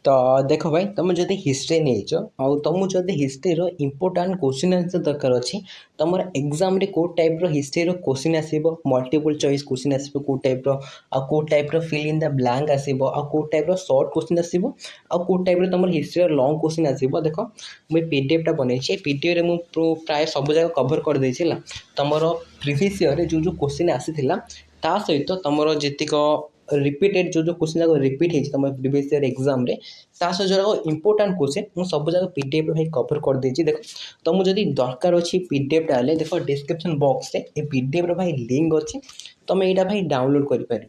तो देख भाई तुम जब हिस्ट्री नहीं तुम जब हिस्ट्री इंपोर्टाट क्वेश्चन आंसर दरकार अच्छी तुम एग्जाम को टाइप हिस्ट्री क्वेश्चन आसो मल्टीपल चॉइस क्वेश्चन आसो कौ टाइप कौ type fill in the blank आसो कौ टाइप सर्ट क्वेश्चन आसो कौ टाइप तुम हिस्ट्री लॉन्ग क्वेश्चन आसो देख मुझे पीडीएफ टा बनई पीडीएफ में प्राय सब जगह कवर कर देला तुम प्रीवियस ईयर जो जो क्वेश्चन आसी ता सहित तुम जीक रिपीटेड जो जो क्वेश्चन जाक रिपीट होती तुम प्रीवियस ईयर एग्जाम रे ता सहित जो इंपोर्टाट क्वेश्चन मुझे सब जगह पीडीएफ भाई कवर कर देछि देख तुमको जदि दरकार अच्छी पीडीएफ डाले देख डिस्क्रिप्शन बॉक्स रे ए पीडीएफ भाई लिंक अच्छी तुम यहाँ भाई डाउनलोड कर पार